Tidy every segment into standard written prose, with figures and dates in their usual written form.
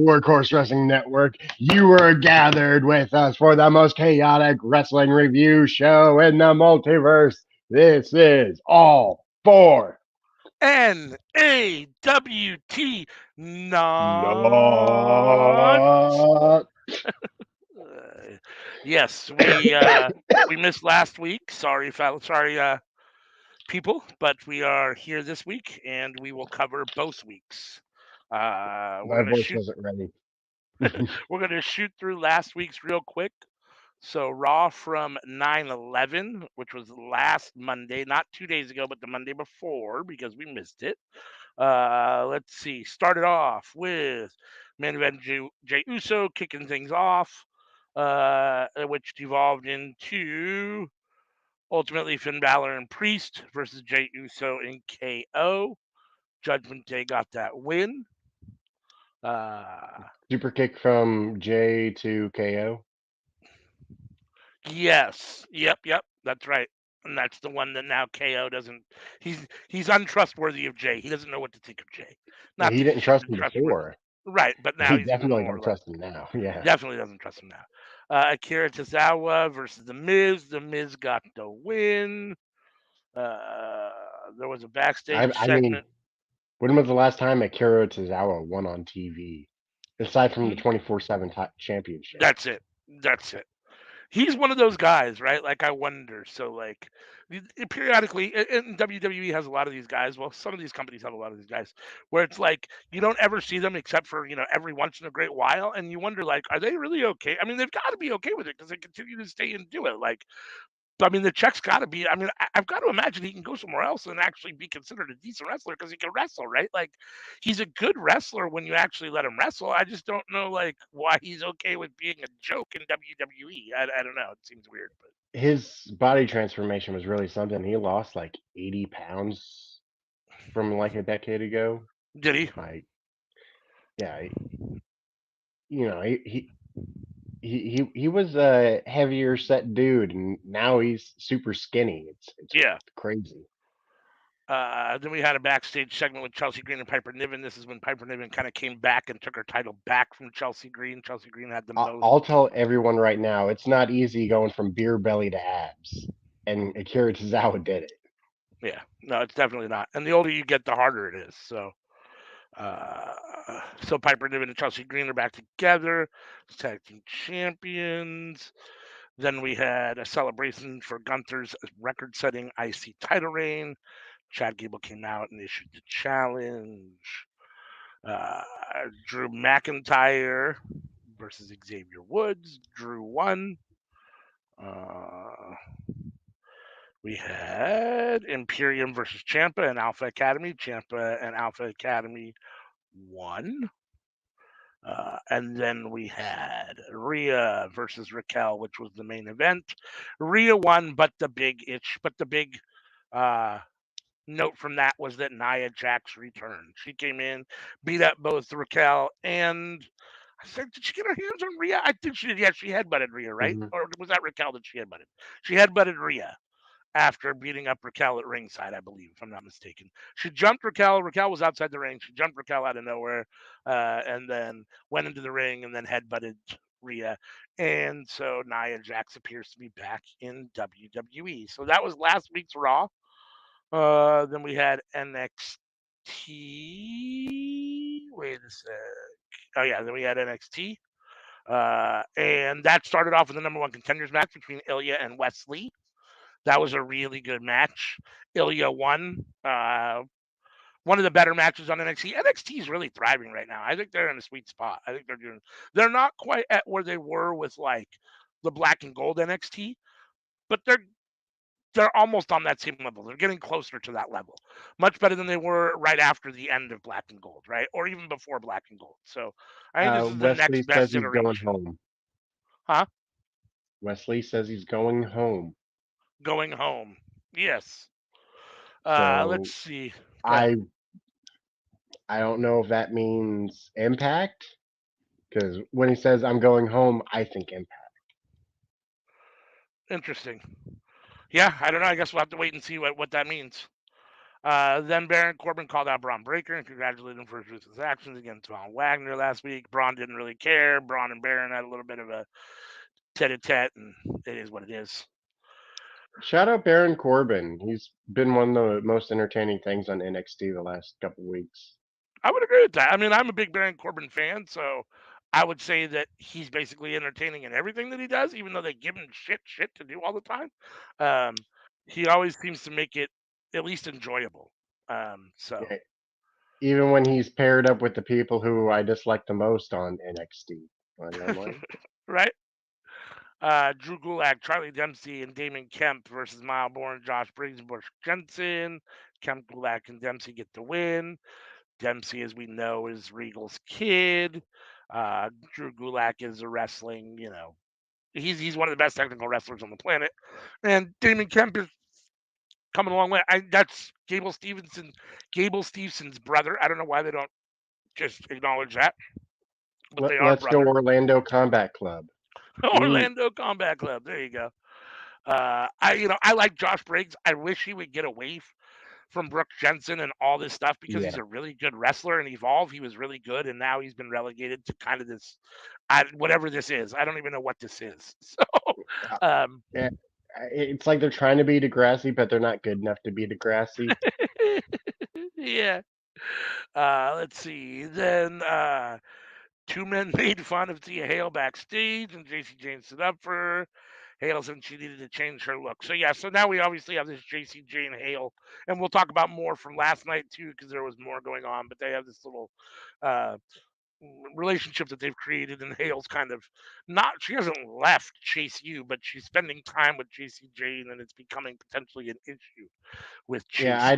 Workhorse Wrestling Network. You are gathered with us for the most chaotic wrestling review show in the multiverse. This is all for NAWT not. NAWT. Yes, we missed last week. Sorry, people, but we are here this week, and we will cover both weeks. We're My gonna voice shoot. wasn't ready. We're gonna shoot through last week's real quick. So Raw from 9/11, which was last Monday, not 2 days ago, but the Monday before, because we missed it. Let's see. Started off with main event Jey Uso kicking things off, which devolved into ultimately Finn Balor and Priest versus Jey Uso and KO. Judgment Day got that win. Uh, Super kick from J to KO. yes. Yep. That's right. And that's the one that now KO doesn't. He's untrustworthy of Jay. He doesn't know what to think of Jay. Well, Not he that he didn't shouldn't trust be him trustworthy, before. right? But now He he's even definitely more don't like trust him now. Yeah. definitely doesn't trust him now. Akira Tozawa versus The Miz. The Miz got the win. Uh, there was a backstage I mean, segment. when was the last time Akira Tozawa won on TV? Aside from the Hmm? 24/7 championship. That's it. That's it. He's one of those guys, right? Like I wonder. So like periodically, and WWE has a lot of these guys. Well, some of these companies have a lot of these guys where it's like you don't ever see them except for every once in a great while, and you wonder like, are they really okay? I mean, they've got to be okay with it because they continue to stay and do it. Like, I mean, the check's got to be. I mean, I've got to imagine he can go somewhere else and actually be considered a decent wrestler because he can wrestle, right? Like, he's a good wrestler when you actually let him wrestle. I just don't know, like, why he's okay with being a joke in WWE. I don't know. It seems weird, but His body transformation was really something. He lost like 80 pounds from like a decade ago. did he? Like, yeah, you know, he was a heavier set dude, and now he's super skinny. It's Yeah. crazy. Then we had a backstage segment with Chelsea Green and Piper Niven. This is when Piper Niven kind of came back and took her title back from Chelsea Green. Chelsea Green had them both. I'll tell everyone right now, it's not easy going from beer belly to abs, and Akira Tozawa did it. Yeah, no, it's definitely not. And the older you get, the harder it is. Uh, so Piper Niven and Chelsea Green are back together, tag team champions. Then we had a celebration for Gunther's record-setting IC title reign. Chad Gable came out and issued the challenge. Uh, Drew McIntyre versus Xavier Woods. Drew won. Uh, we had Imperium versus Champa and Alpha Academy. Champa and Alpha Academy won. And then we had Rhea versus Raquel, which was the main event. Rhea won, but the big uh, note from that was that Nia Jax returned. She came in, beat up both Raquel and I said, did she get her hands on Rhea? I think she did. Yeah, she headbutted Rhea, right? Hmm. Or was that Raquel that she headbutted? She headbutted Rhea after beating up Raquel at ringside, I believe, if I'm not mistaken. She jumped Raquel. Raquel was outside the ring. She jumped Raquel out of nowhere, and then went into the ring and then headbutted Rhea. And so Nia Jax appears to be back in WWE. So that was last week's Raw. Then we had NXT. Wait a sec. Oh yeah, then we had NXT. And that started off with the number one contenders match between Ilya and Wesley. That was a really good match. Ilya won. One of the better matches on NXT. NXT is really thriving right now. I think they're in a sweet spot. I think they're not quite at where they were with like the black and gold NXT, but they're almost on that same level. They're getting closer to that level. Much better than they were right after the end of Black and Gold, right? Or even before Black and Gold. So I think this is the Wesley next says best he's going iteration. home. Huh? Wesley says he's going home. Going home. Yes. Let's So see. Go ahead. I I don't know if that means Impact, because when he says I'm going home, I think Impact. Interesting. Yeah, I don't know. I guess we'll have to wait and see what that means. Then Baron Corbin called out Braun Breaker and congratulated him for his ruthless actions against Von Wagner last week. Braun didn't really care. Braun and Baron had a little bit of a tete-a-tete, and it is what it is. Shout out Baron Corbin. He's been one of the most entertaining things on NXT the last couple weeks. I would agree with that. I mean, I'm a big Baron Corbin fan, so I would say that he's basically entertaining in everything that he does, even though they give him shit to do all the time. Um, he always seems to make it at least enjoyable. So Yeah, even when he's paired up with the people who I dislike the most on NXT. I'm like, right. Drew Gulak, Charlie Dempsey, and Damon Kemp versus Mileborn, Josh Briggs, and Bush Jensen. Kemp, Gulak, and Dempsey get the win. Dempsey, as we know, is Regal's kid. Drew Gulak is a wrestling, he's one of the best technical wrestlers on the planet. And Damon Kemp is coming along way. That's Gable Stevenson's brother. I don't know why they don't just acknowledge that, but they are let's go brothers. Orlando Combat Club. Woo. Orlando Combat Club. There you go. I like Josh Briggs. I wish he would get away from Brooke Jensen and all this stuff because Yeah. he's a really good wrestler and Evolve. He was really good, and now he's been relegated to kind of this, whatever this is. I don't even know what this is. Uh, So, yeah. It's like they're trying to be Degrassi, but they're not good enough to be Degrassi. yeah. Let's see. Then two men made fun of Tia Hale backstage, and JC Jane stood up for her. Hale said she needed to change her look. So yeah, so now we obviously have this JC Jane Hale, and we'll talk about more from last night too, because there was more going on. But they have this little uh, relationship that they've created, and Hale's kind of not. She hasn't left Chase U, but she's spending time with JC Jane, and it's becoming potentially an issue with Yeah, Chase U.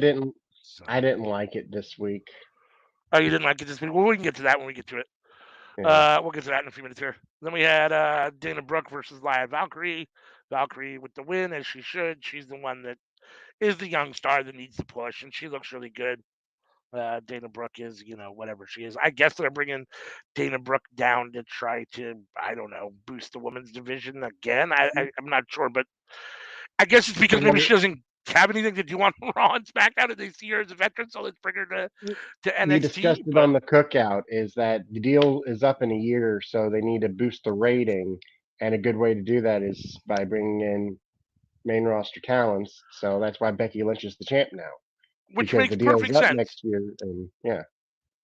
So, I didn't like it this week. oh, you didn't like it this week? Well, we can get to that when we get to it. Yeah. We'll get to that in a few minutes here. Then we had Dana Brooke versus Lia Valkyrie. Valkyrie with the win, as she should. She's the one that is the young star that needs to push, and she looks really good. Dana Brooke is, whatever she is. I guess they're bringing Dana Brooke down to try to, I don't know, boost the women's division again. I'm not sure, but I guess it's because From maybe what she doesn't have anything to do on Raw and SmackDown, and they see her as a veteran, so let's bring her to we NXT. discussed it But on the cookout is that the deal is up in a year, so they need to boost the rating, and a good way to do that is by bringing in main roster talents. So that's why Becky Lynch is the champ now which because makes the deal is perfect up sense. next year, and yeah,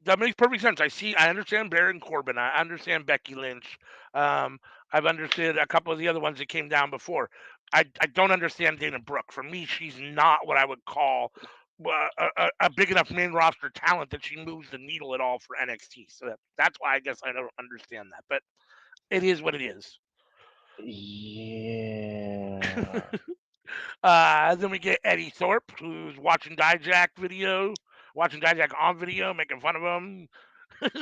That makes perfect sense. I understand Baron Corbin. I understand Becky Lynch. Um, I've understood a couple of the other ones that came down before. I don't understand Dana Brooke. For me, she's not what I would call a big enough main roster talent that she moves the needle at all for NXT. So that's why I guess I don't understand that. But it is what it is. yeah. Then we get Eddie Thorpe, who's watching Dijak on video, making fun of him,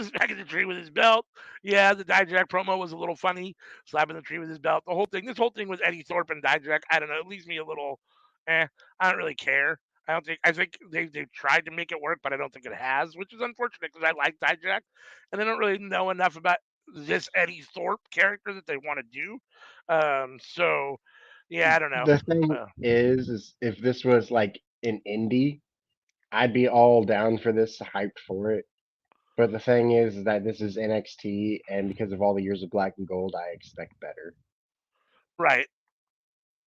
smacking the tree with his belt. Yeah, the Dijak promo was a little funny, slapping the tree with his belt. This whole thing with Eddie Thorpe and Dijak, I don't know, it leaves me a little, I don't really care. I think they've tried to make it work, but I don't think it has, which is unfortunate because I like Dijak, and I don't really know enough about this Eddie Thorpe character that they want to do. So yeah, I don't know. The thing Uh, is if this was like an indie, I'd be all down for this, hyped for it. But the thing is that this is NXT, and because of all the years of Black and Gold, I expect better. right.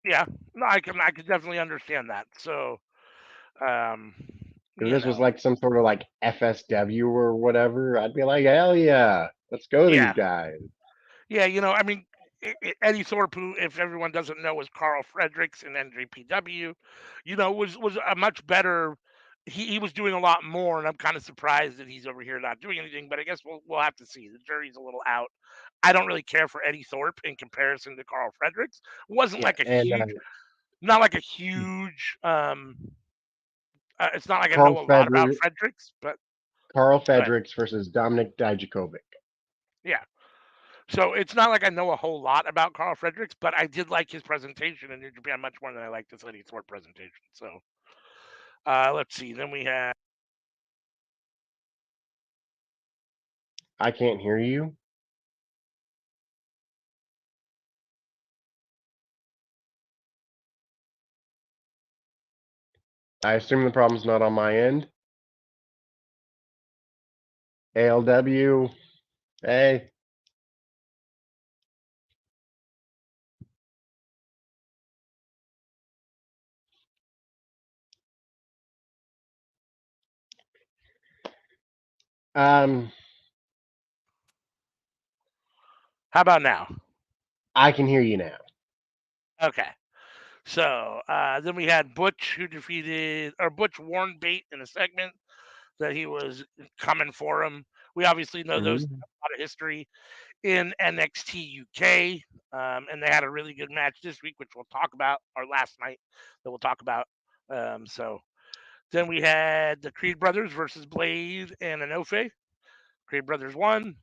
Yeah. No, I can definitely understand that. So, um, If you this was know, like some sort of like FSW or whatever, I'd be like, hell yeah, let's go these yeah, guys. yeah. I mean, Eddie Thorpe, who, if everyone doesn't know, was Carl Fredericks in NJPW, was a much better. He was doing a lot more, and I'm kind of surprised that he's over here not doing anything. But I guess we'll have to see. The jury's a little out. I don't really care for Eddie Thorpe in comparison to Carl Fredericks. Wasn't Yeah, like a and huge, not like a huge. It's not like I Carl know a lot about Frederick, Fredericks, but Carl go ahead. Fredericks versus Dominic Dijakovic. Yeah. So it's not like I know a whole lot about Carl Fredericks, but I did like his presentation in New Japan much more than I liked this Eddie Thorpe presentation. So let's see. Then we have I can't hear you. I assume the problem's not on my end. ALW, hey. Um, How about now? I can hear you now. Okay. So then we had Butch, who defeated, or Butch warned Bate in a segment that he was coming for him. We obviously know those Mhm. have a lot of history in NXT UK, and they had a really good match this week, which we'll talk about, or last night that we'll talk about. So then we had the Creed brothers versus Blade and Enofe. Creed brothers won.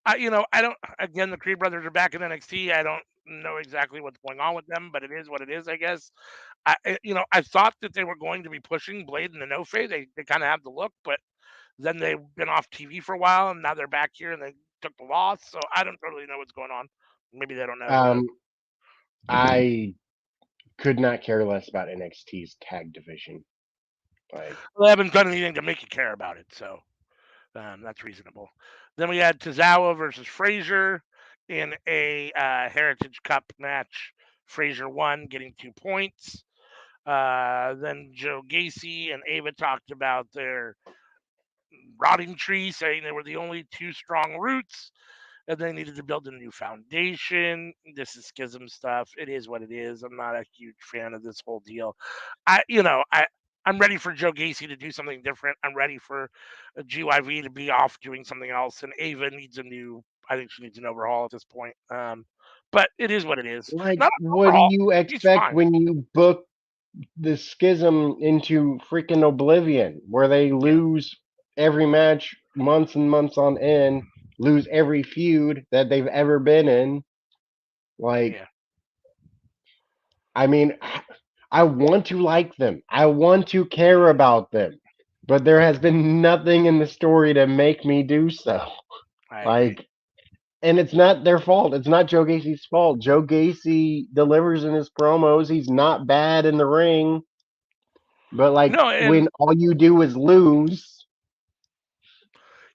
I don't. Again, the Creed brothers are back in NXT. I don't know exactly what's going on with them, but it is what it is, I guess. I thought that they were going to be pushing Blade and Enofe. They kind of have the look, but then they've been off TV for a while, and now they're back here, and they took the loss. So I don't totally know what's going on. Maybe they don't know. Who knows? Um, I could not care less about NXT's tag division. Like, Well, they haven't done anything to make you care about it, so that's reasonable. Then we had Tozawa versus Frazier in a Heritage Cup match. Frazier won, getting 2 points. Then Joe Gacy and Ava talked about their rotting tree, saying they were the only two strong roots and they needed to build a new foundation. This is schism stuff. It is what it is. I'm not a huge fan of this whole deal. I'm ready for Joe Gacy to do something different. I'm ready for GYV to be off doing something else, and Ava needs a new. I think she needs an overhaul at this point. But it is what it is. Not an what do overhaul. you She's expect fine. when you book the schism into freaking oblivion, where they Yeah, lose every match months and months on end, lose every feud that they've ever been in? Like, yeah. I mean, I want to like them. I want to care about them. But there has been nothing in the story to make me do so. I agree. Like, and it's not their fault. It's not Joe Gacy's fault. Joe Gacy delivers in his promos. He's not bad in the ring. But like No, when and all you do is lose,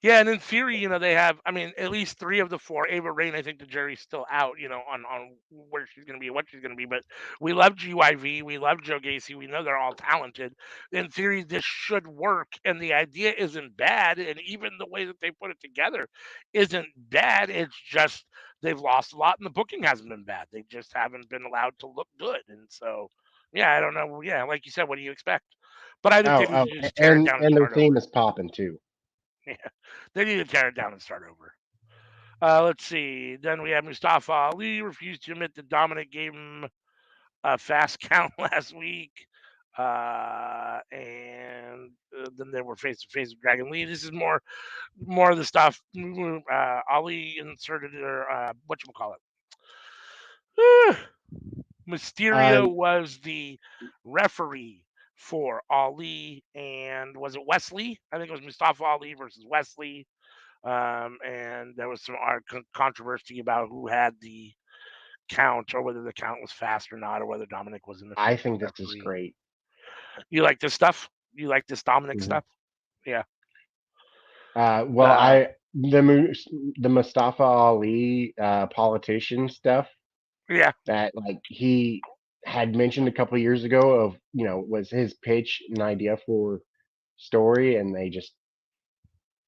yeah, and in theory, they have. I mean, at least three of the four. Ava Rain, I think the jury's still out. On where she's going to be, and what she's going to be. But we love GYV, we love Joe Gacy. We know they're all talented. In theory, this should work, and the idea isn't bad. And even the way that they put it together isn't bad. It's just they've lost a lot, and the booking hasn't been bad. They just haven't been allowed to look good. And so, yeah, I don't know. Yeah, like you said, what do you expect? But I think they need to just tear it down and and their start theme over. is popping too. Yeah, they need to tear it down and start over. Let's see. Then we have Mustafa Ali refused to admit that Dominic gave him a fast count last week. And then they were face to face with Dragon Lee. This is more of the stuff. Ali inserted or what you call it. Uh, Mysterio was the referee for Ali, and was it Wesley? I think it was Mustafa Ali versus Wesley. And there was some controversy about who had the count or whether the count was fast or not, or whether Dominic was an I official think this is referee. great. You like this stuff? You like this Dominic Mhm. stuff? Yeah. Well, Uh, the Mustafa Ali politician stuff yeah. that like he had mentioned a couple years ago of was his pitch an idea for story, and they just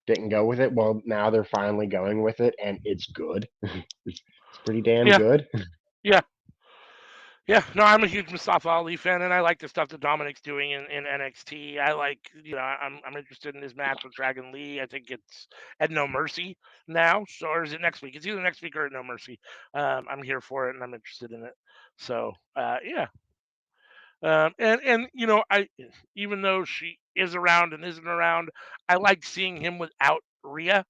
didn't go with it. Well, now they're finally going with it, and it's good. It's pretty damn Yeah. good. Yeah. Yeah. No, I'm a huge Mustafa Ali fan, and I like the stuff that Dominic's doing in NXT. I like, I'm interested in his match with Dragon Lee. I think it's at No Mercy now. So, or is it next week? It's either next week or at No Mercy. I'm here for it, and I'm interested in it. So, yeah. And I even though she is around and isn't around, I like seeing him without Rhea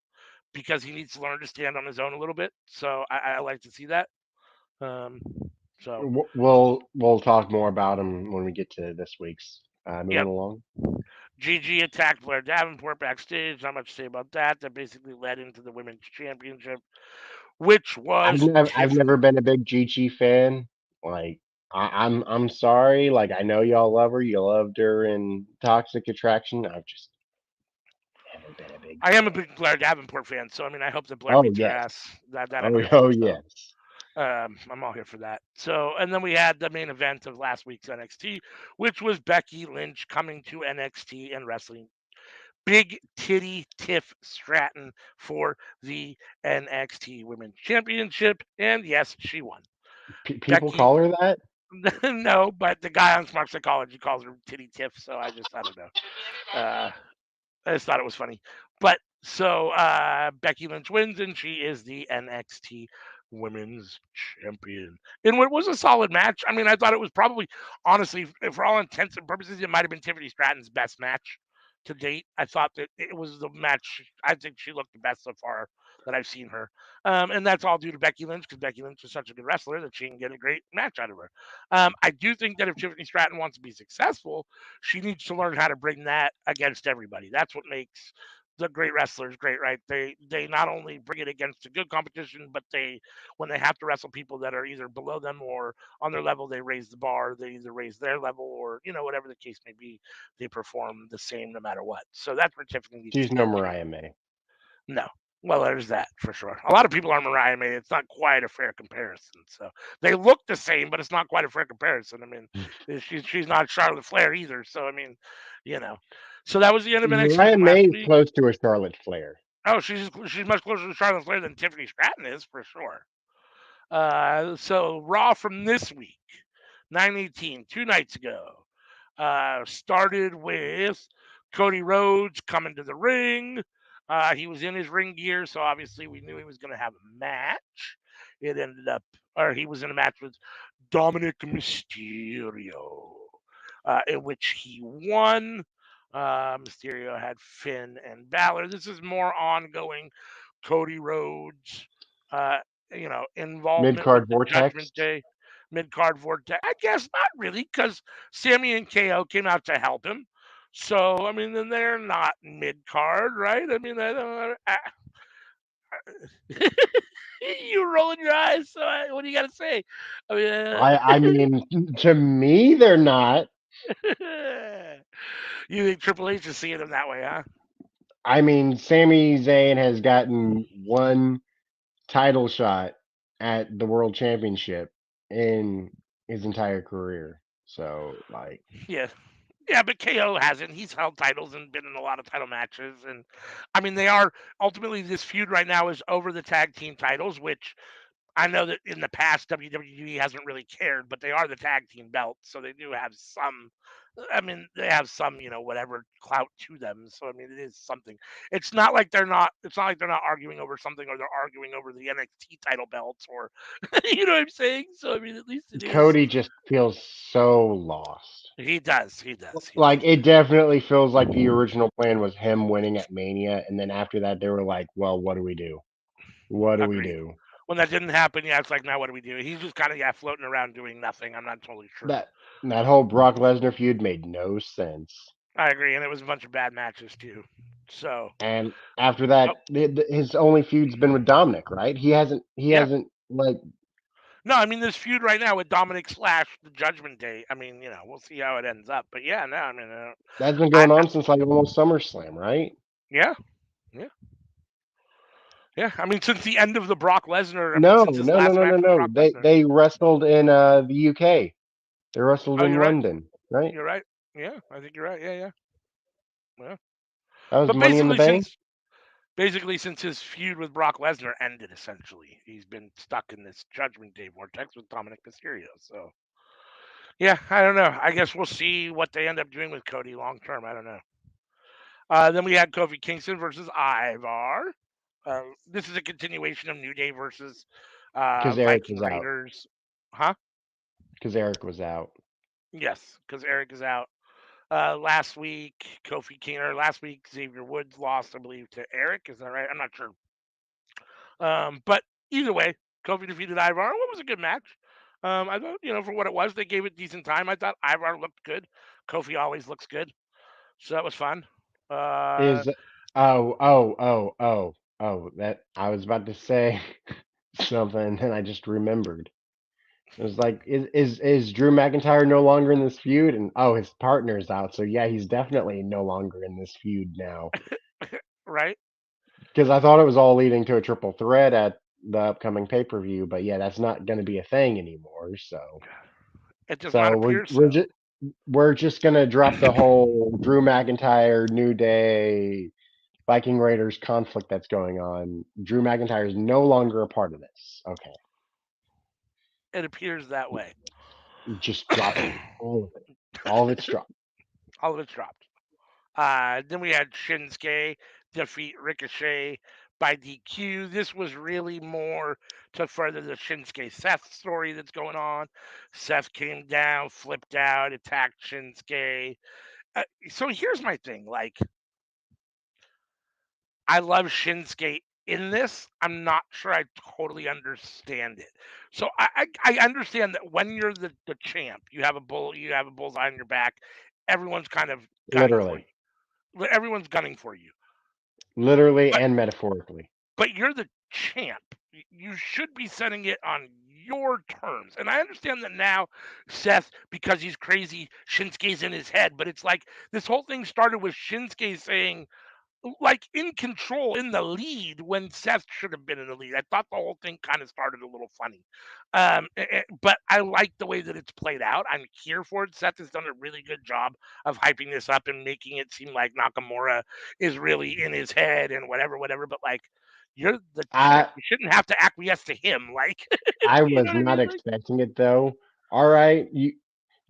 because he needs to learn to stand on his own a little bit. So I like to see that. Um, so We'll talk more about him when we get to this week's. Moving yep. along. Gigi attacked Blair Davenport backstage. Not much to say about that. That basically led into the women's championship, which was I've Tiff. never been a big Chi fan. Like, I'm sorry. Like I know y'all love her. You loved her in Toxic Attraction. I've just never been a big I am a fan. big Blair Davenport fan, so I mean, I hope that Blair Oh beats her yes. ass. That I Oh know. oh So yes. I'm all here for that. So, and then we had the main event of last week's NXT, which was Becky Lynch coming to NXT and wrestling Big Titty Tiff Stratton for the NXT Women's Championship, and yes, she won. People Becky, call her that. no, but the guy on Smart Psychology calls her Titty Tiff, so I don't know. Uh, I just thought it was funny. But so Becky Lynch wins, and she is the NXT Women's Champion in what was a solid match. I mean, I thought it was probably, honestly, for all intents and purposes, it might have been Tiffany Stratton's best match to date. I thought that it was the match. I think she looked the best so far that I've seen her. And that's all due to Becky Lynch because Becky Lynch is such a good wrestler that she can get a great match out of her. I do think that if Tiffany Stratton wants to be successful, she needs to learn how to bring that against everybody. That's what makes the great wrestlers great, right? They not only bring it against a good competition, but they when they have to wrestle people that are either below them or on their level, they raise the bar. They either raise their level or whatever the case may be, they perform the same no matter what. So that's where Tiffany needs to She's no get to. Mariah May. No. Well, there's that for sure. A lot of people are Mariah May. It's not quite a fair comparison. So they look the same, but it's not quite a fair comparison. I mean, she's not Charlotte Flair either. So I mean, you know. So that was the end of NXT Mariah from last May is week. close to a Charlotte Flair. Oh, she's much closer to Charlotte Flair than Tiffany Stratton is for sure. So Raw from this week, 9/18, 2 nights ago, started with Cody Rhodes coming to the ring. He was in his ring gear, so obviously we knew he was going to have a match. It ended up, or he was in a match with Dominic Mysterio, in which he won. Mysterio had Finn and Balor. This is more ongoing Cody Rhodes, uh, Mid involvement with card the vortex. Judgment Day mid card vortex. I guess not really, because Sammy and KO came out to help him. So I mean, then they're not mid card, right? I mean, I don't. You rolling your eyes. So what do you got to say? I mean, I mean, to me, they're not. you think Triple H is seeing him that way, huh? I mean, Sami Zayn has gotten one title shot at the World Championship in his entire career. So, like, Yeah. Yeah, but KO hasn't. He's held titles and been in a lot of title matches. And I mean, they are ultimately this feud right now is over the tag team titles, which I know that in the past WWE hasn't really cared, but they are the tag team belts, so they do have some. I mean, they have some, whatever clout to them. So I mean, it is something. It's not like they're not. It's not like they're not arguing over something, or they're arguing over the NXT title belts, or you know what I'm saying. So I mean, at least it is. Cody just feels so lost. He does. He does. He Like, does. it definitely feels like the original plan was him winning at Mania, and then after that, they were like, well, what do we do? What do we Agreed. do? When that didn't happen, yeah, it's like now what do we do? He's just kind of floating around doing nothing. I'm not totally sure. That that whole Brock Lesnar feud made no sense. I agree, and it was a bunch of bad matches too. So, And after oh, that, his only feud's been with Dominic, right? He yeah. hasn't like No, I mean this feud right now with Dominic slash the Judgment Day. I mean, we'll see how it ends up. But yeah, no, I mean, that's been I going on since like almost SummerSlam, right? yeah, yeah, yeah. I mean, since the end of the Brock Lesnar. I mean, No, since his no, no, last no, no, match with no. Brock They Lesnar. they wrestled in the UK. They wrestled Oh, in you're right. London, right? You're right. Yeah, I think you're right. Yeah, yeah, yeah. That was But Money in the Bank. basically since his feud with Brock Lesnar ended, essentially, he's been stuck in this Judgment Day vortex with Dominic Mysterio. So yeah, I don't know. I guess we'll see what they end up doing with Cody long term. I don't know. Then we had Kofi Kingston versus Ivar. This is a continuation of New Day versus Because Eric Viking was out. Raiders. Huh? Because Eric was out. Yes, because Eric is out. Last week, last week, Xavier Woods lost, I believe, to Eric. Is that right? I'm not sure. But either way, Kofi defeated Ivar. What was a good match. I thought, for what it was, they gave it decent time. I thought Ivar looked good. Kofi always looks good. So that was fun. Uh, Is oh, that I was about to say something and I just remembered. It was like, is Drew McIntyre no longer in this feud? And oh, his partner's out, so yeah, he's definitely no longer in this feud now. right? Because I thought it was all leading to a triple threat at the upcoming pay per view, but yeah, that's not going to be a thing anymore. It does not So appear we're so. just we're just gonna drop the whole Drew McIntyre, New Day, Viking Raiders conflict that's going on. Drew McIntyre is no longer a part of this. Okay, It appears that way. just drop it, all of it, all of it's dropped. All of it's dropped. Then we had Shinsuke defeat Ricochet by DQ. This was really more to further the Shinsuke Seth story that's going on. Seth came down, flipped out, attacked Shinsuke. So here's my thing. Like, I love Shinsuke in this. I'm not sure I totally understand it. So I understand that when you're the champ, you have a bullseye on your back. Everyone's kind of gunning for Literally, you. Everyone's gunning for you. literally, But and metaphorically. but you're the champ. You should be setting it on your terms. And I understand that now, Seth, because he's crazy, Shinsuke's in his head. But it's like this whole thing started with Shinsuke saying, like, in control, in the lead when Seth should have been in the lead. I thought the whole thing kind of started a little funny. But I like the way that it's played out. I'm here for it. Seth has done a really good job of hyping this up and making it seem like Nakamura is really in his head and whatever, whatever. But like, you're the champ. I You shouldn't have to acquiesce to him. Like, I you know was what I not mean? Like, expecting it though. All right, you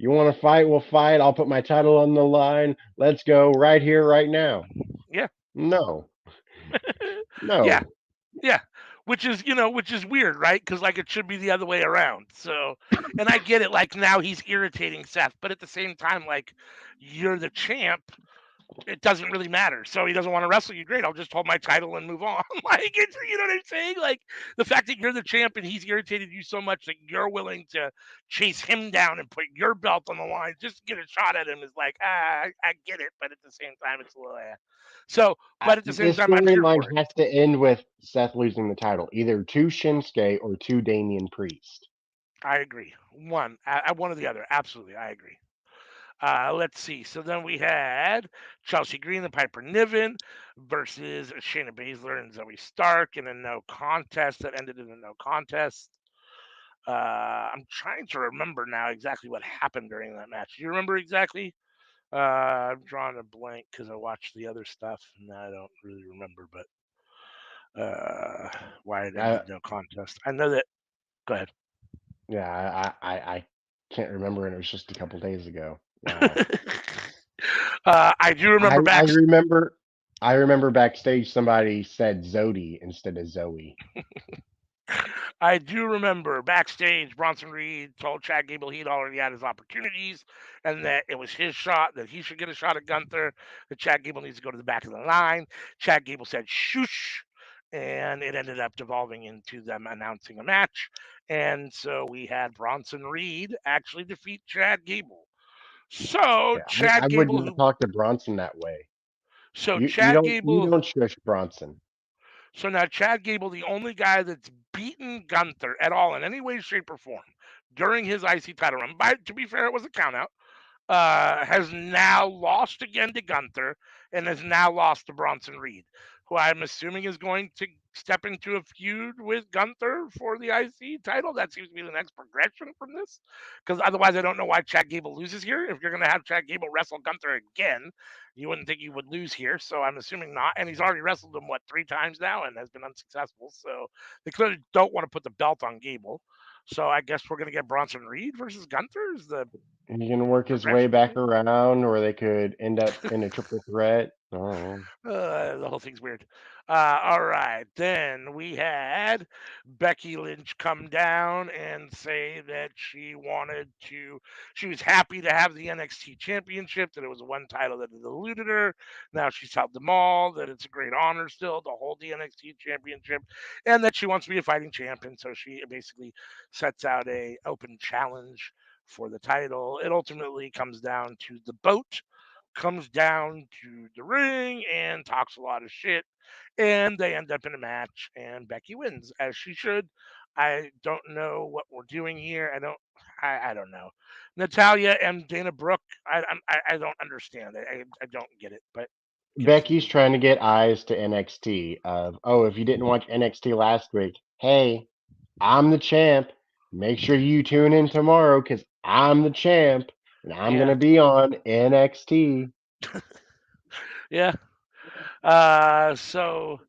want to fight? We'll fight. I'll put my title on the line. Let's go right here, right now. yeah. No, Yeah. no. Yeah, which is weird, right? Because like it should be the other way around. So, and I get it. Like now he's irritating Seth, but at the same time, like you're the champ. It doesn't really matter. So he doesn't want to wrestle you. Great, I'll just hold my title and move on. Like it's, you know what I'm saying? Like the fact that you're the champ and he's irritated you so much that you're willing to chase him down and put your belt on the line just to get a shot at him is like, I get it, but at the same time, it's a little. So, but at the same This time, I'm here storyline for it. has to end with Seth losing the title, either to Shinsuke or to Damian Priest. I agree. One or the other. Absolutely, I agree. Let's see. So then we had Chelsea Green and Piper Niven versus Shayna Baszler and Zoe Stark in a no contest that ended in a no contest. I'm trying to remember now exactly what happened during that match. Do you remember exactly? I'm drawing a blank because I watched the other stuff and I don't really remember, but why it I, ended no contest. I know that. Go ahead. yeah, I can't remember, and it was just a couple days ago. Wow. I do remember I back. remember I remember backstage somebody said Zodi instead of Zoe. I do remember backstage, Bronson Reed told Chad Gable he'd already had his opportunities and that it was his shot, that he should get a shot at Gunther, that Chad Gable needs to go to the back of the line. Chad Gable said, shoosh. And it ended up devolving into them announcing a match. And so we had Bronson Reed actually defeat Chad Gable. So Yeah, I Chad would Gable, not talk to Bronson that way. so You Chad you Gable don't shush Bronson. So now Chad Gable, the only guy that's beaten Gunther at all in any way, shape, or form during his IC title run. To be fair, it was a countout. Has now lost again to Gunther and has now lost to Bronson Reed, who I'm assuming is going to step into a feud with Gunther for the IC title. That seems to be the next progression from this. Because otherwise, I don't know why Chad Gable loses here. If you're going to have Chad Gable wrestle Gunther again, you wouldn't think he would lose here. So I'm assuming not. And he's already wrestled him, what, 3 times now and has been unsuccessful. So they clearly don't want to put the belt on Gable. So I guess we're going to get Bronson Reed versus Gunther is the He can work his way progression back here. around, or they could end up in a triple threat. Oh, The whole thing's weird. All right. Then we had Becky Lynch come down and say that she was happy to have the NXT championship, that it was one title that had eluded her. Now she's held them all, that it's a great honor still to hold the NXT championship, and that she wants to be a fighting champion. So she basically sets out a open challenge for the title. It ultimately comes down to the boat comes down to the ring and talks a lot of shit, and they end up in a match, and Becky wins as she should. I don't know what we're doing here. I don't know. Natalia and Dana Brooke. I don't understand. I don't get it. But Becky's continue. trying to get eyes to NXT. Oh, if you didn't watch NXT last week, hey, I'm the champ. Make sure you tune in tomorrow because I'm the champ and I'm Yeah, gonna be on NXT. yeah. So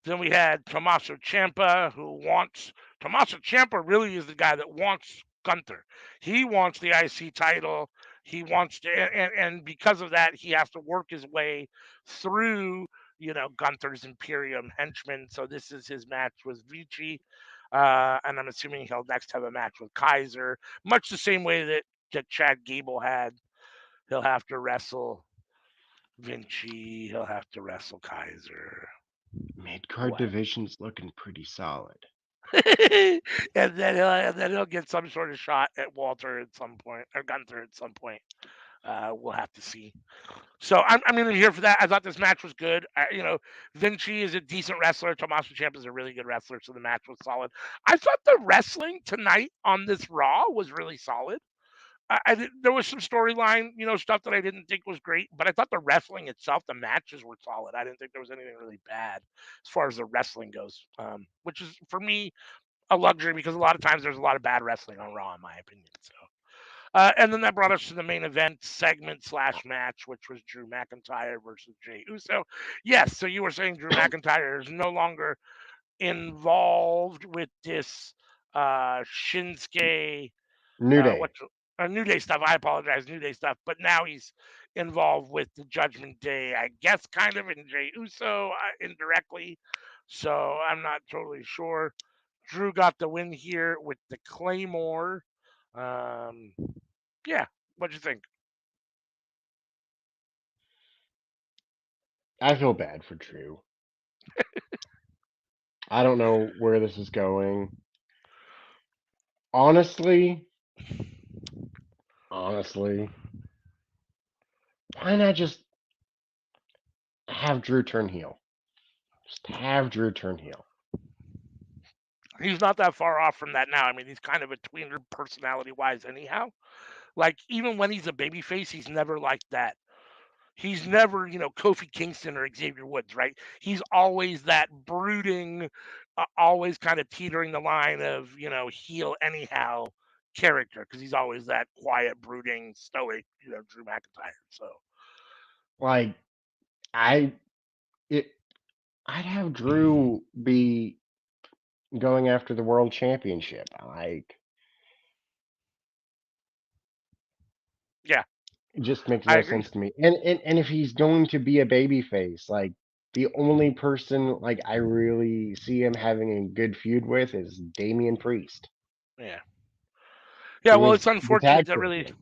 then we had Tommaso Ciampa, who wants Tommaso Ciampa really is the guy that wants Gunther. He wants the IC title. He wants to, and because of that, he has to work his way through, Gunther's Imperium henchmen. So this is his match with Vici, and I'm assuming he'll next have a match with Kaiser, much the same way that Chad Gable had. He'll have to wrestle Vinci. He'll have to wrestle Kaiser. Mid card What? division's looking pretty solid. and then he'll get some sort of shot at Walter at some point or Gunther at some point. We'll have to see. So I'm even here for that. I thought this match was good. Vinci is a decent wrestler. Tommaso Ciampa is a really good wrestler, so the match was solid. I thought the wrestling tonight on this Raw was really solid. There was some storyline, stuff that I didn't think was great, but I thought the wrestling itself, the matches were solid. I didn't think there was anything really bad as far as the wrestling goes, which is for me a luxury because a lot of times there's a lot of bad wrestling on Raw, in my opinion. So, and then that brought us to the main event segment slash match, which was Drew McIntyre versus Jey Uso. Yes, so you were saying Drew McIntyre is no longer involved with this Shinsuke New Day. what's New Day stuff. I apologize, New Day stuff. But now he's involved with the Judgment Day, I guess, kind of, in Jey Uso indirectly. So I'm not totally sure. Drew got the win here with the Claymore. Um, yeah, what'd you think? I feel bad for Drew. I don't know where this is going. Honestly, honestly, why not just have Drew turn heel? Just have Drew turn heel. He's not that far off from that now. I mean, he's kind of a tweener personality wise, anyhow. Like, even when he's a babyface, he's never like that. He's never, Kofi Kingston or Xavier Woods, right? He's always that brooding, always kind of teetering the line of, heel anyhow character because he's always that quiet, brooding, stoic, Drew McIntyre. So, Like I, it, I'd have Drew be going after the world championship. Like, yeah, it just makes I no agree. sense to me. And if he's going to be a baby face, like the only person like I really see him having a good feud with is Damian Priest. Yeah. Yeah, He well, was the tag champion.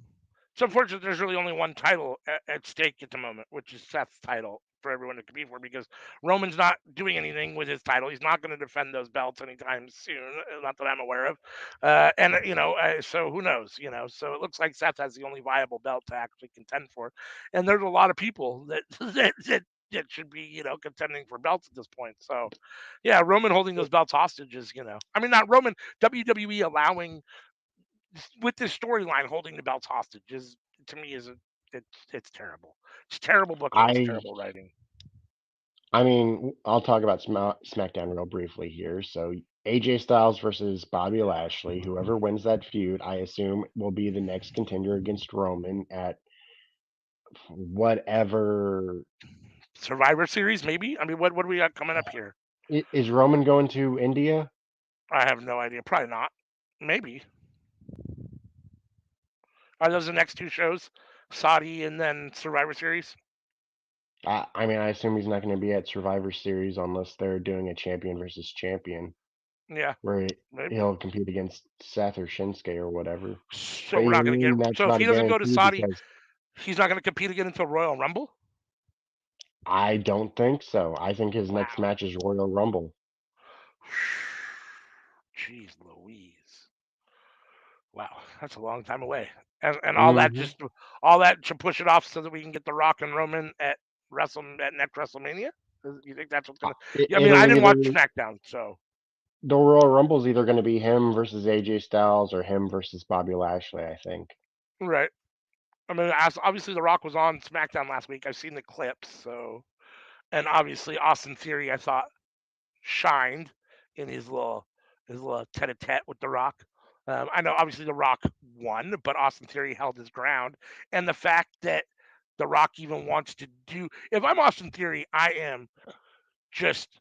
it's unfortunate there's really only one title at stake at the moment, which is Seth's title for everyone to compete for because Roman's not doing anything with his title. He's not going to defend those belts anytime soon, not that I'm aware of. So who knows, So it looks like Seth has the only viable belt to actually contend for. And there's a lot of people that that should be, contending for belts at this point. So, yeah, Roman holding those belts hostage is, I mean, not Roman, WWE allowing with this storyline holding the belts hostage is to me is it's terrible. It's terrible booking. It's I terrible writing. I mean, I'll talk about SmackDown real briefly here. So AJ Styles versus Bobby Lashley. Whoever wins that feud, I assume, will be the next contender against Roman at whatever. Survivor Series, maybe. I mean, what do we got coming up here? Is Roman going to India? I have no idea. Probably not. Maybe. Are those the next two shows? Saudi and then Survivor Series. I mean, I assume he's not going to be at Survivor Series unless they're doing a champion versus champion, Yeah, where maybe. he'll compete against Seth or Shinsuke or whatever. So But we're not gonna get. that's So if not he a doesn't go to guarantee Saudi, because he's not gonna compete again until Royal Rumble. I don't think so. I think his next Wow. match is Royal Rumble. Jeez Louise. Wow, that's a long time away. And Hmm. all that to push it off so that we can get the Rock and Roman at at next WrestleMania. You think that's what's gonna? Yeah, I mean, I It'll didn't either watch SmackDown, so the Royal Rumble's either going to be him versus AJ Styles or him versus Bobby Lashley. I think. right. I mean, obviously the Rock was on SmackDown last week. I've seen the clips, so and obviously Austin Theory, I thought shined in his little tete-a-tete with The Rock. I know obviously The Rock won, but Austin Theory held his ground, and the fact that The Rock even wants to do. If I'm Austin Theory, I am just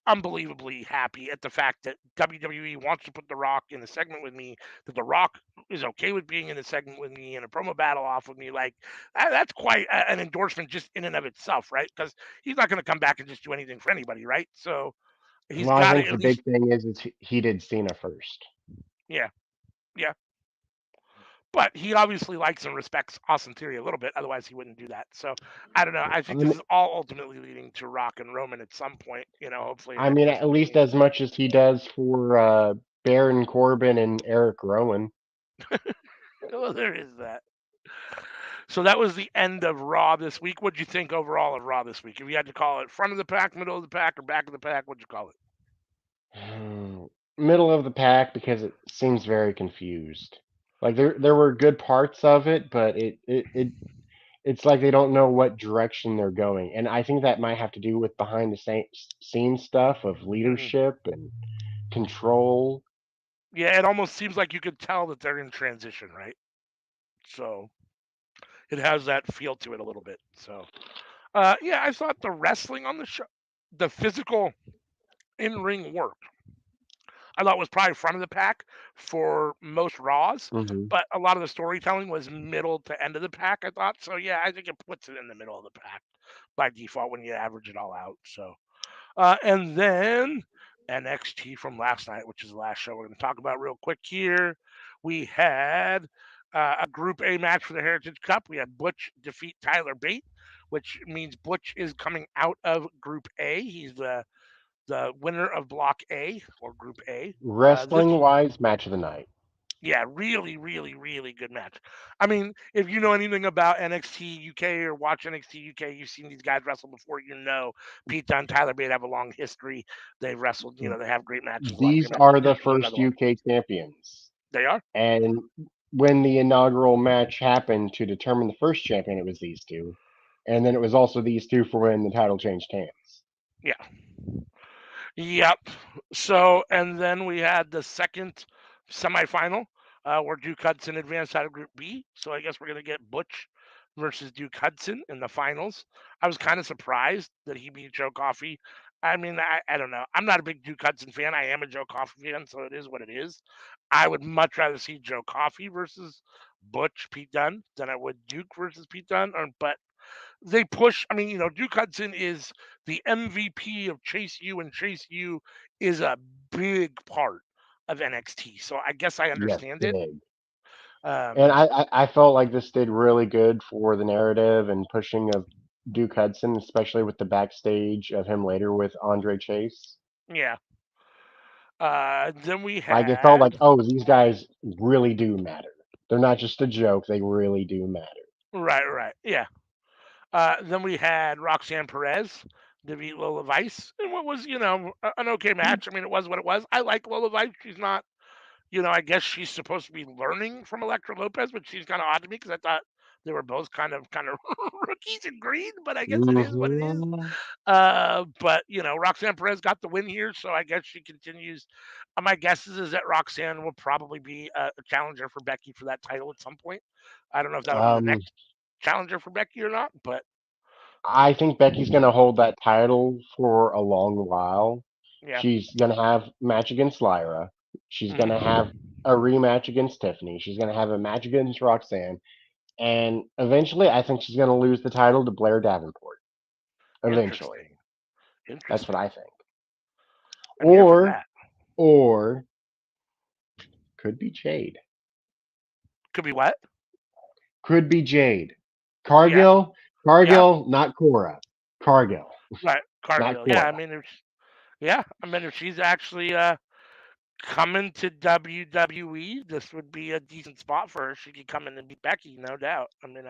unbelievably happy at the fact that WWE wants to put The Rock in a segment with me, that The Rock is okay with being in a segment with me and a promo battle off with me. Like, that's quite an endorsement just in and of itself, right? Because he's not going to come back and just do anything for anybody, right? So he's Well, I got to think at the least, big thing is he did Cena first. yeah, yeah. But he obviously likes and respects Austin Theory a little bit. Otherwise, he wouldn't do that. So I don't know. I I think this mean, is all ultimately leading to Rock and Roman at some point. Hopefully I at mean, at least WrestleMania. as much as he does for Baron Corbin and Eric Rowan. Well, there is that. So that was the end of Raw this week. What'd you think overall of Raw this week? If you had to call it front of the pack, middle of the pack, or back of the pack, what'd you call it? Middle of the pack because it seems very confused. Like there were good parts of it, but it's like they don't know what direction they're going, and I think that might have to do with behind the scenes stuff of Hmm. leadership and control. Yeah, it almost seems like you could tell that they're in transition, right? So it has that feel to it a little bit. So, yeah, I thought the wrestling on the show, the physical in ring work, I thought was probably front of the pack for most Raws, Hmm. but a lot of the storytelling was middle to end of the pack, I thought. So, yeah, I think it puts it in the middle of the pack by default when you average it all out. So, and then NXT from last night, which is the last show we're going to talk about real quick here. We had a Group A match for the Heritage Cup. We had Butch defeat Tyler Bate, which means Butch is coming out of Group A. He's the winner of Block A or Group A. This Wrestling wise, match of the night. Yeah, really, really, really good match. I mean, if you know anything about NXT UK or watch NXT UK, you've seen these guys wrestle before. You know, Pete Dunne, Tyler Bate have a long history. They've wrestled. They have great matches, a lot of great These matches. are This the is another first one. UK champions, They are. and when the inaugural match happened to determine the first champion, it was these two, and then it was also these two for when the title changed hands. Yeah. Yep. So, and then we had the second semifinal where Duke Hudson advanced out of Group B. So I guess we're going to get Butch versus Duke Hudson in the finals. I was kind of surprised that he beat Joe Coffey. I mean, I don't know. I'm not a big Duke Hudson fan. I am a Joe Coffey fan, so it is what it is. I would much rather see Joe Coffey versus Butch Pete Dunne than I would Duke versus Pete Dunne. But they push. I mean, Duke Hudson is the MVP of Chase U, and Chase U is a big part of NXT. So I guess I Yes, understand it. big. And Um, I felt like this did really good for the narrative and pushing of Duke Hudson, especially with the backstage of him later with Andre Chase. yeah. Then we Like it felt like, had oh, these guys really do matter. They're not just a joke; they really do matter. right, yeah. Then we had Roxanne Perez defeat Lola Vice, and what was an okay match. I mean, it was what it was. I like Lola Vice. She's not I guess she's supposed to be learning from Electra Lopez, but she's kind of odd to me because I thought they were both kind of rookies in green. But I guess it is what it is. Hmm. But Roxanne Perez got the win here, so I guess she continues. My guess is that Roxanne will probably be a challenger for Becky for that title at some point. I don't know if that'll be the Um, next challenger for Becky or not, but I think Becky's gonna hold that title for a long while. yeah. She's gonna have a match against Lyra. She's gonna Hmm. have a rematch against Tiffany. She's gonna have a match against Roxanne. And eventually, I think she's going to lose the title to Blair Davenport. Eventually, Interesting. that's what Interesting. I think. I'm here for Or, that. or could be Jade. Could be what? Could be Jade. Yeah. Cargill, Yeah. Cargill, not Cora. Cargill, Right. not Cargill. Yeah. I Cora. mean, yeah. I mean, if she's actually coming to WWE, this would be a decent spot for her. She could come in and beat Becky, no doubt. I mean,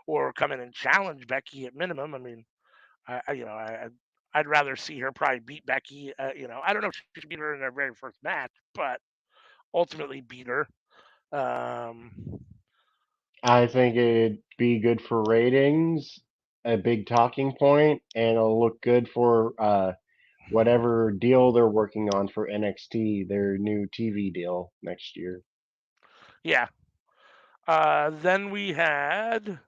or come in and challenge Becky at minimum. I mean, I'd rather see her probably beat Becky. I don't know if she should beat her in their very first match, but ultimately beat her. Um, I think it'd be good for ratings, a big talking point, and it'll look good for whatever deal they're working on for NXT, their new TV deal next year. yeah. Then we had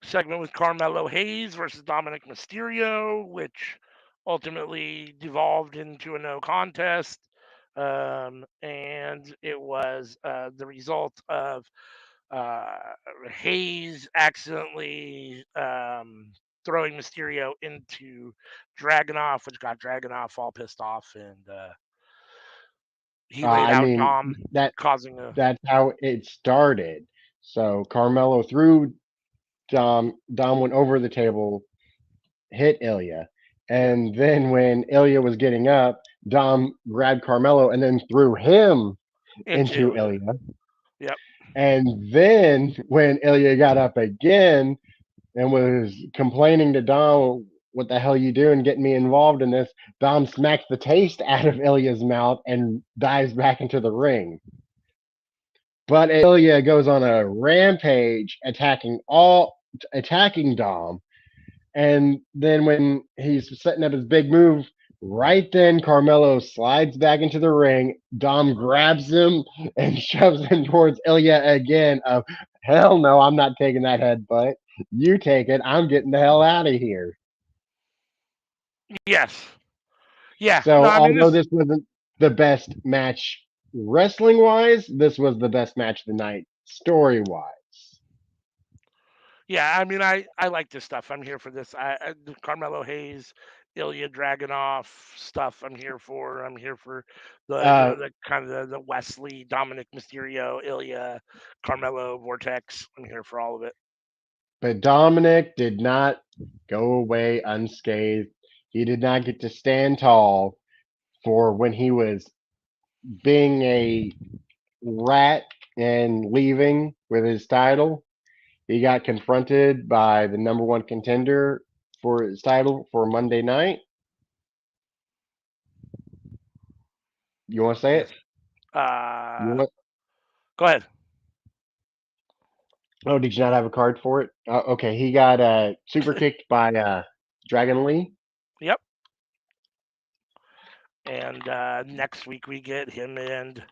segment with Carmelo Hayes versus Dominic Mysterio, which ultimately devolved into a no contest. And it was the result of uh, Hayes accidentally throwing Mysterio into Dragonoff, which got Dragonoff all pissed off, and he laid I out mean Dom, that causing a that's how it started. So Carmelo threw Dom. Dom went over the table, hit Ilya, yep and then when Ilya was getting up, Dom grabbed Carmelo and then threw him into into Ilya. Ilya. Yep. And then when Ilya got up again and was complaining to Dom, "What the hell you doing getting me involved in this?" Dom smacks the taste out of Ilya's mouth and dives back into the ring. But Ilya goes on a rampage, attacking Dom. And then when he's setting up his big move, right then Carmelo slides back into the ring. Dom grabs him and shoves him towards Ilya again. Of hell no, I'm not taking that headbutt. You take it. I'm getting the hell out of here. Yes. Yeah. No, So I mean although this. this wasn't the best match wrestling wise, this was the best match of the night story wise. Yeah, I mean, I like this stuff. I'm here for this. The Carmelo Hayes, Ilya Dragunov stuff. I'm here for Uh, the kind of the Wesley, Dominic Mysterio, Ilya, Carmelo Vortex. I'm here for all of it. but Dominic did not go away unscathed. He did not get to stand tall for when he was being a rat and leaving with his title. He got confronted by the number one contender for his title for Monday night. You want to say Yes. it? You Uh, want? Go ahead. Oh, did you not have a card for it? Okay, he got super kicked by Dragon Lee. Yep. And next week we get him and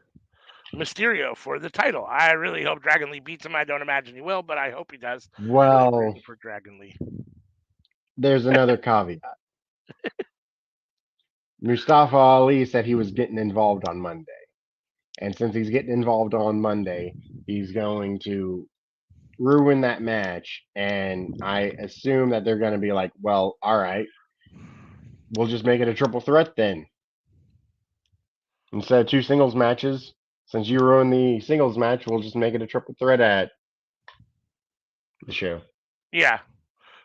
Mysterio for the title. I really hope Dragon Lee beats him. I don't imagine he will, but I hope he does. Really Well, rooting for Dragon Lee. there's another caveat. Mustafa Ali said he was getting involved on Monday. And since he's getting involved on Monday, he's going to ruin that match. And I assume that they're going to be like, well, all right, we'll just make it a triple threat then. Instead of two singles matches, since you ruined the singles match, we'll just make it a triple threat at the show. Yeah.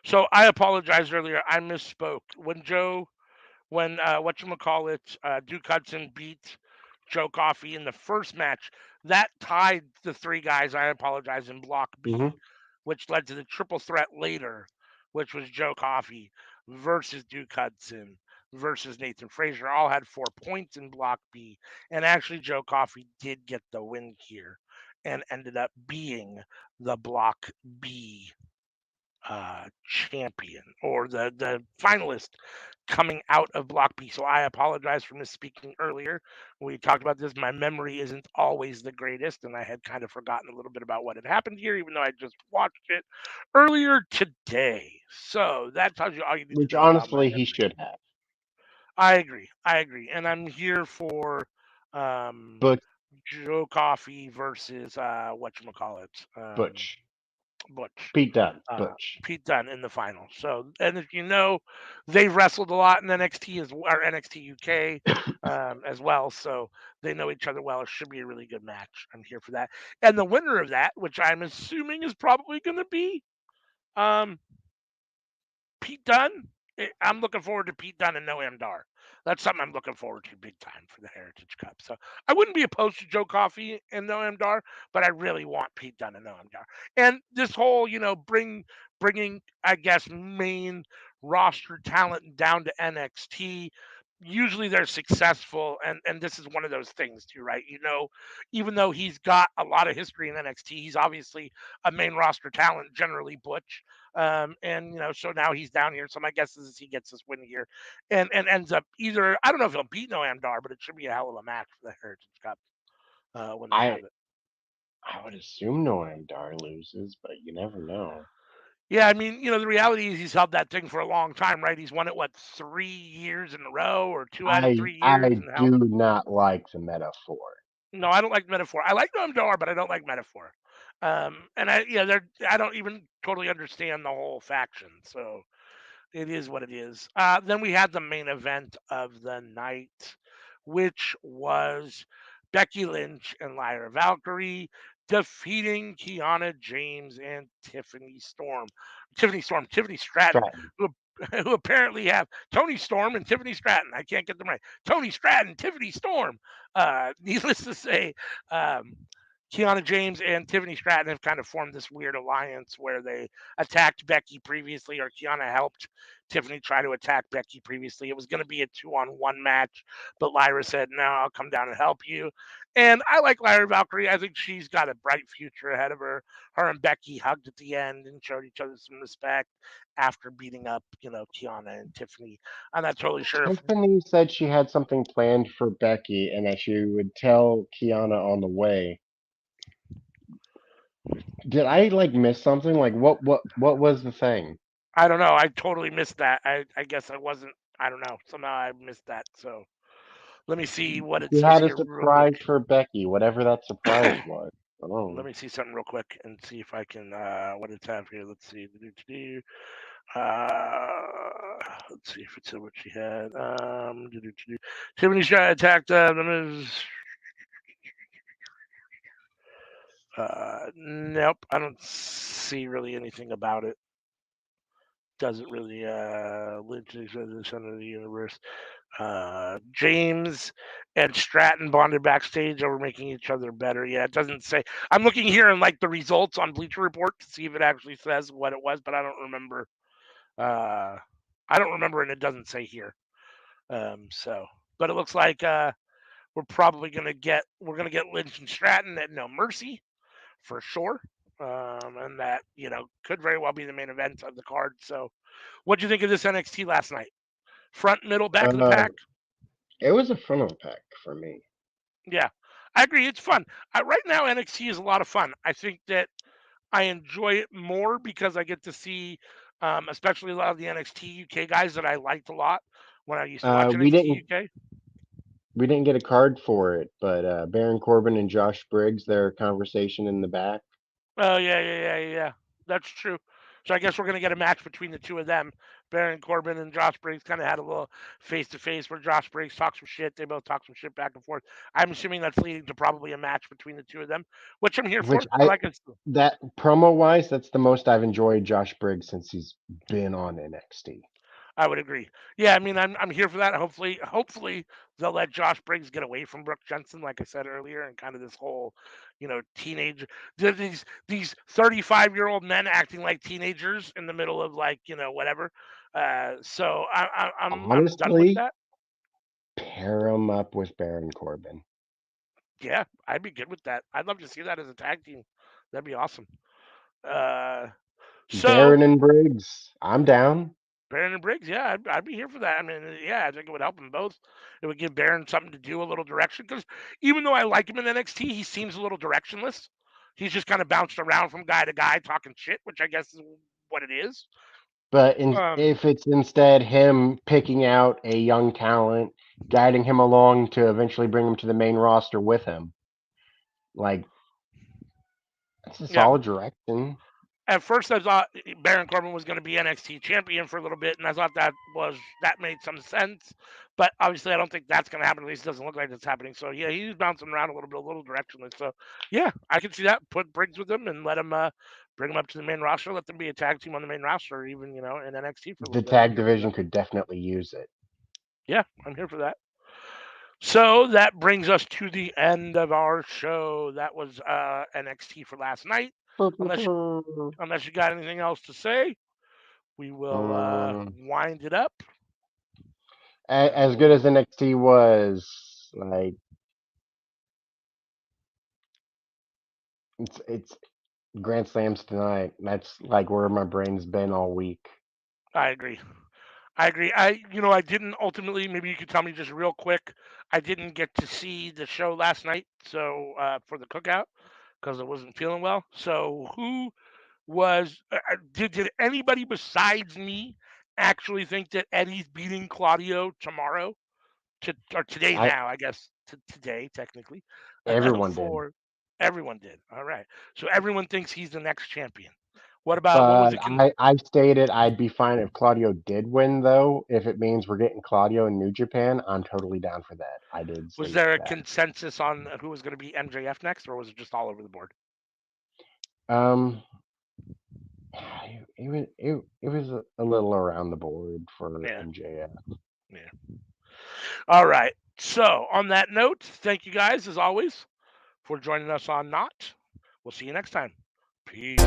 So I apologized earlier. I misspoke. When whatchamacallit, Duke Hudson beat Joe Coffey in the first match, that tied the three guys. I apologize in Block Hmm. B, which led to the triple threat later, which was Joe Coffey versus Duke Hudson versus Nathan Frazier. All had 4 points in Block B, and actually Joe Coffey did get the win here, and ended up being the Block B champion or the finalist coming out of Block B. So I apologize for misspeaking earlier. We talked about this. My memory isn't always the greatest, and I had kind of forgotten a little bit about what had happened here, even though I just watched it earlier today. So that tells you all you need to Which know about my honestly, he memory. should have. I agree. I agree. And I'm here for um, But Joe Coffey versus whatchamacallit, Butch. Butch. Pete Dunne. Butch. Pete Dunne in the final. So, and if you know, they've wrestled a lot in NXT or NXT UK as well. So they know each other well. It should be a really good match. I'm here for that. And the winner of that, which I'm assuming is probably going to be um, Pete Dunne. I'm looking forward to Pete Dunne and Noam Dar. That's something I'm looking forward to big time for the Heritage Cup. So I wouldn't be opposed to Joe Coffey and Noam Dar, but I really want Pete Dunne and Noam Dar. And this whole, bringing, I guess, main roster talent down to NXT. Usually they're successful, and this is one of those things too, right? Even though he's got a lot of history in NXT, he's obviously a main roster talent, generally Butch. And so now he's down here. So my guess is he gets this win here, and ends up either, I don't know if he'll beat Noam Dar, but it should be a hell of a match for the Heritage Cup when they I have it. I would assume Noam Dar loses, but you never know. Yeah, I mean, the reality is he's held that thing for a long time, right? He's won it, what, 3 years in a row, or two out of I 3 years, I and held. do not like the metaphor. No, I don't like metaphor. I like Noam Dar, but I don't like metaphor. And I don't even totally understand the whole faction. So it is what it is. Then we had the main event of the night, which was Becky Lynch and Lyra Valkyrie defeating Kiana James and Tiffany Stratton, Stratton. who, who apparently have Tony Storm and Tiffany Stratton. I can't get them right. Tony Stratton, Tiffany Storm. Needless to say, um, Kiana James and Tiffany Stratton have kind of formed this weird alliance where they attacked Becky previously, or Kiana helped Tiffany try to attack Becky previously. It was going to be a 2-on-1 match, but Lyra said, "No, I'll come down and help you." And I like Lyra Valkyrie. I think she's got a bright future ahead of her. Her and Becky hugged at the end and showed each other some respect after beating up, Kiana and Tiffany. I'm not totally sure if Tiffany said she had something planned for Becky and that she would tell Kiana on the way. Did I like miss something? Like what was the thing? I don't know. I totally missed that. I guess I wasn't. I don't know. Somehow I missed that. So let me see what it She says had a here real quick. surprise for Becky, whatever that surprise was. Let Oh. me see something real quick and see if I can what it's have here. Let's see. Let's see if it's what she had. Tiffany's trying to attack nope, I don't see really anything about it. Doesn't really Lynch is the center of the universe. James and Stratton bonded backstage over making each other better. Yeah, it doesn't say. I'm looking here in like the results on Bleacher Report to see if it actually says what it was, but I don't remember. Uh, I don't remember, and it doesn't say here. But it looks like we're gonna get Lynch and Stratton at No Mercy for sure. And that could very well be the main event of the card. So, what do you think of this NXT last night? Front, middle, back of the Uh, pack? it was a front of the pack for me. Yeah, I agree. It's fun. Right now, NXT is a lot of fun. I think that I enjoy it more because I get to see, especially a lot of the NXT UK guys that I liked a lot when I used to Uh, watch we NXT didn't UK. we didn't get a card for it, but Baron Corbin and Josh Briggs, their conversation in the back, Oh yeah. That's true. So I guess we're gonna get a match between the two of them. Baron Corbin and Josh Briggs kind of had a little face to face where Josh Briggs talks some shit. They both talk some shit back and forth. I'm assuming that's leading to probably a match between the two of them, which I'm here which for. I I like it. that promo wise, that's the most I've enjoyed Josh Briggs since he's been on NXT. I would agree. Yeah, I mean, I'm here for that. Hopefully they'll let Josh Briggs get away from Brooke Jensen, like I said earlier, and kind of this whole, teenage these 35-year-old men acting like teenagers in the middle of like whatever. So I'm done with Honestly, that. pair him up with Baron Corbin. Yeah, I'd be good with that. I'd love to see that as a tag team. That'd be awesome. Uh, so Baron and Briggs, I'm down. Baron and Briggs, yeah, I'd be here for that. I mean, yeah, I think it would help them both. It would give Baron something to do, a little direction. Because even though I like him in NXT, he seems a little directionless. He's just kind of bounced around from guy to guy talking shit, which I guess is what it is. But Um, if it's instead him picking out a young talent, guiding him along to eventually bring him to the main roster with him, like that's a yeah, solid direction. at first I thought Baron Corbin was going to be NXT champion for a little bit, and I thought that made some sense. But obviously, I don't think that's going to happen. At least it doesn't look like it's happening. So yeah, he's bouncing around a little bit, a little directionless. So yeah, I can see that. Put Briggs with him and let him bring him up to the main roster. Let them be a tag team on the main roster, or even in NXT for a The little bit. I'm tag here for division that. could definitely use it. Yeah, I'm here for that. So that brings us to the end of our show. That was NXT for last night. Unless unless you got anything else to say, we will Mm, wind it up. as good as NXT was, like it's Grand Slams tonight. That's like where my brain's been all week. I agree. I agree. I didn't ultimately. Maybe you could tell me just real quick. I didn't get to see the show last night, so for the cookout because I wasn't feeling well. So who was? Did anybody besides me actually think that Eddie's beating Claudio tomorrow? Or today I now, I guess today technically. Everyone did, For everyone did. All right. So everyone thinks he's the next champion. What was but it? I stated I'd be fine if Claudio did win, though. If it means we're getting Claudio in New Japan, I'm totally down for that. I did Was state there a that. consensus on who was going to be MJF next, or was it just all over the board? Um, it was a little around the board for Yeah. MJF. Yeah. All right. So on that note, thank you guys as always for joining us on NAWT. We'll see you next time. Peace.